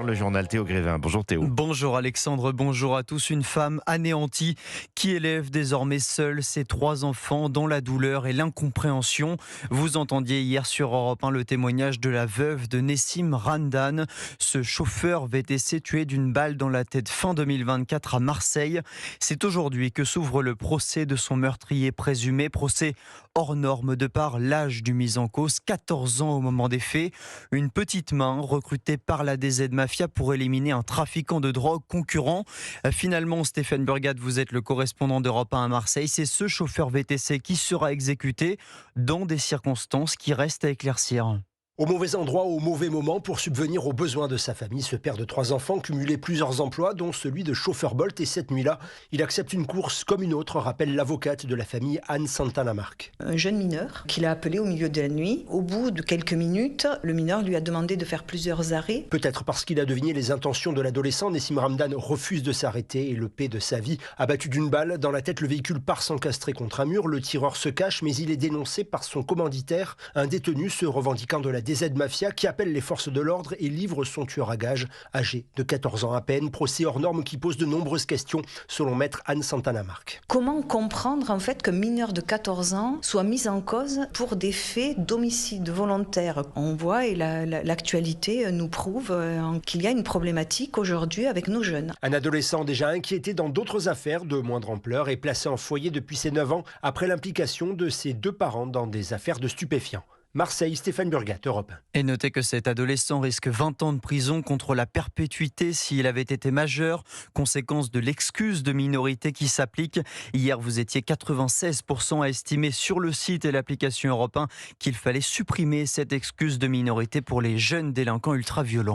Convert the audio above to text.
Le journal Théo Grévin. Bonjour Théo. Bonjour Alexandre, bonjour à tous. Une femme anéantie qui élève désormais seule ses 3 enfants dans la douleur et l'incompréhension. Vous entendiez hier sur Europe 1 le témoignage de la veuve de Nessim Randan. Ce chauffeur VTC tué d'une balle dans la tête fin 2024 à Marseille. C'est aujourd'hui que s'ouvre le procès de son meurtrier présumé. Procès hors norme de par l'âge du mis en cause, 14 ans au moment des faits. Une petite main recrutée par la DZ Mafia pour éliminer un trafiquant de drogue concurrent. Finalement, Stéphane Burgat, vous êtes le correspondant d'Europe 1 à Marseille. C'est ce chauffeur VTC qui sera exécuté dans des circonstances qui restent à éclaircir. Au mauvais endroit, au mauvais moment, pour subvenir aux besoins de sa famille, ce père de 3 enfants cumulait plusieurs emplois, dont celui de chauffeur Bolt. Et cette nuit-là, il accepte une course comme une autre, rappelle l'avocate de la famille Anne Santana-Marc. Un jeune mineur qu'il a appelé au milieu de la nuit. Au bout de quelques minutes, le mineur lui a demandé de faire plusieurs arrêts. Peut-être parce qu'il a deviné les intentions de l'adolescent, Nessim Randan refuse de s'arrêter et le paie de sa vie. Abattu d'une balle dans la tête, le véhicule part s'encastrer contre un mur. Le tireur se cache, mais il est dénoncé par son commanditaire, un détenu se revendiquant de la DZ Mafia qui appelle les forces de l'ordre et livre son tueur à gages, âgé de 14 ans à peine. Procès hors norme qui pose de nombreuses questions, selon maître Anne Santana-Marc. Comment comprendre en fait qu'un mineur de 14 ans soit mis en cause pour des faits d'homicide volontaire? On voit et l'actualité nous prouve qu'il y a une problématique aujourd'hui avec nos jeunes. Un adolescent déjà inquiété dans d'autres affaires de moindre ampleur est placé en foyer depuis ses 9 ans après l'implication de ses 2 parents dans des affaires de stupéfiants. Marseille, Stéphane Burgat, Europe 1. Et notez que cet adolescent risque 20 ans de prison contre la perpétuité s'il avait été majeur, conséquence de l'excuse de minorité qui s'applique. Hier, vous étiez 96% à estimer sur le site et l'application Europe 1 qu'il fallait supprimer cette excuse de minorité pour les jeunes délinquants ultra-violents.